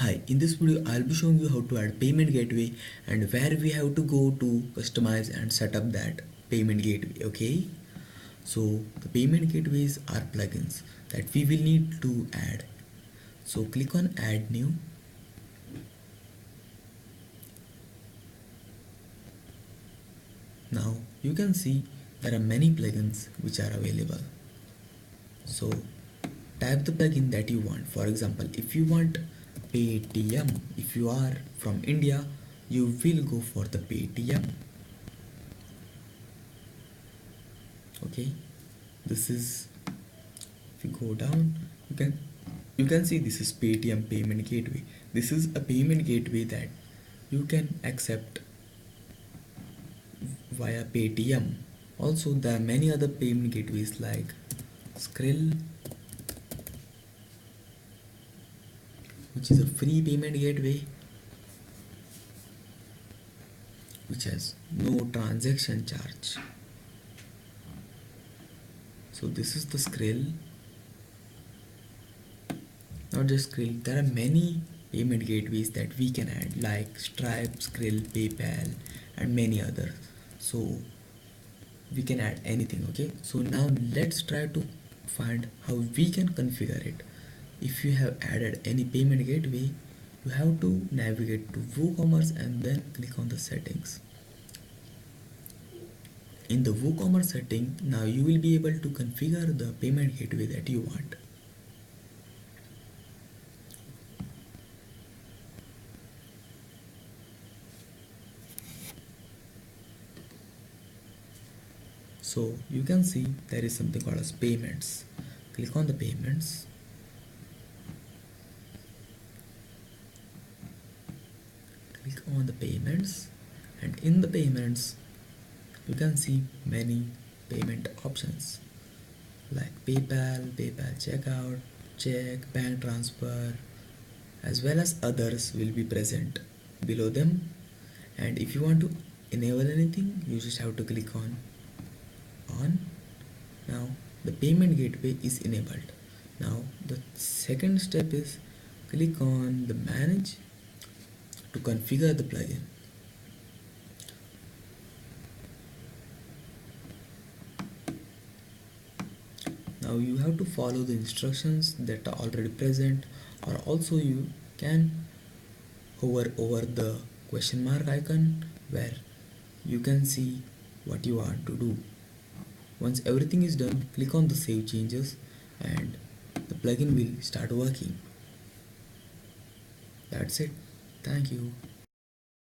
Hi, in this video I'll be showing you how to add payment gateway and where we have to go to customize and set up that payment gateway. Okay, so the payment gateways are plugins that we will need to add. So click on add new. Now you can see there are many plugins which are available. So type the plugin that you want. For example, if you want Paytm, if you are from India, you will go for the Paytm. Okay, this is, if you go down, you can see this is Paytm payment gateway. This is a payment gateway that you can accept via Paytm. Also, there are many other payment gateways like Skrill, which is a free payment gateway which has no transaction charge. So this is the Skrill. Not just Skrill, there are many payment gateways that we can add like Stripe, Skrill, PayPal and many others. So we can add anything. Okay, so now let's try to find how we can configure it. If you have added any payment gateway, you have to navigate to WooCommerce and then click on the settings. In the WooCommerce setting, now you will be able to configure the payment gateway that you want. So you can see there is something called as payments. Click on the payments. Click on the payments, and in the payments you can see many payment options like PayPal, PayPal checkout, check, bank transfer, as well as others will be present below them. And if you want to enable anything, you just have to click on. Now the payment gateway is enabled. Now the second step is click on the manage to configure the plugin. Now you have to follow the instructions that are already present, or also you can hover over the question mark icon where you can see what you want to do. Once everything is done, click on the save changes and the plugin will start working. That's it. Thank you.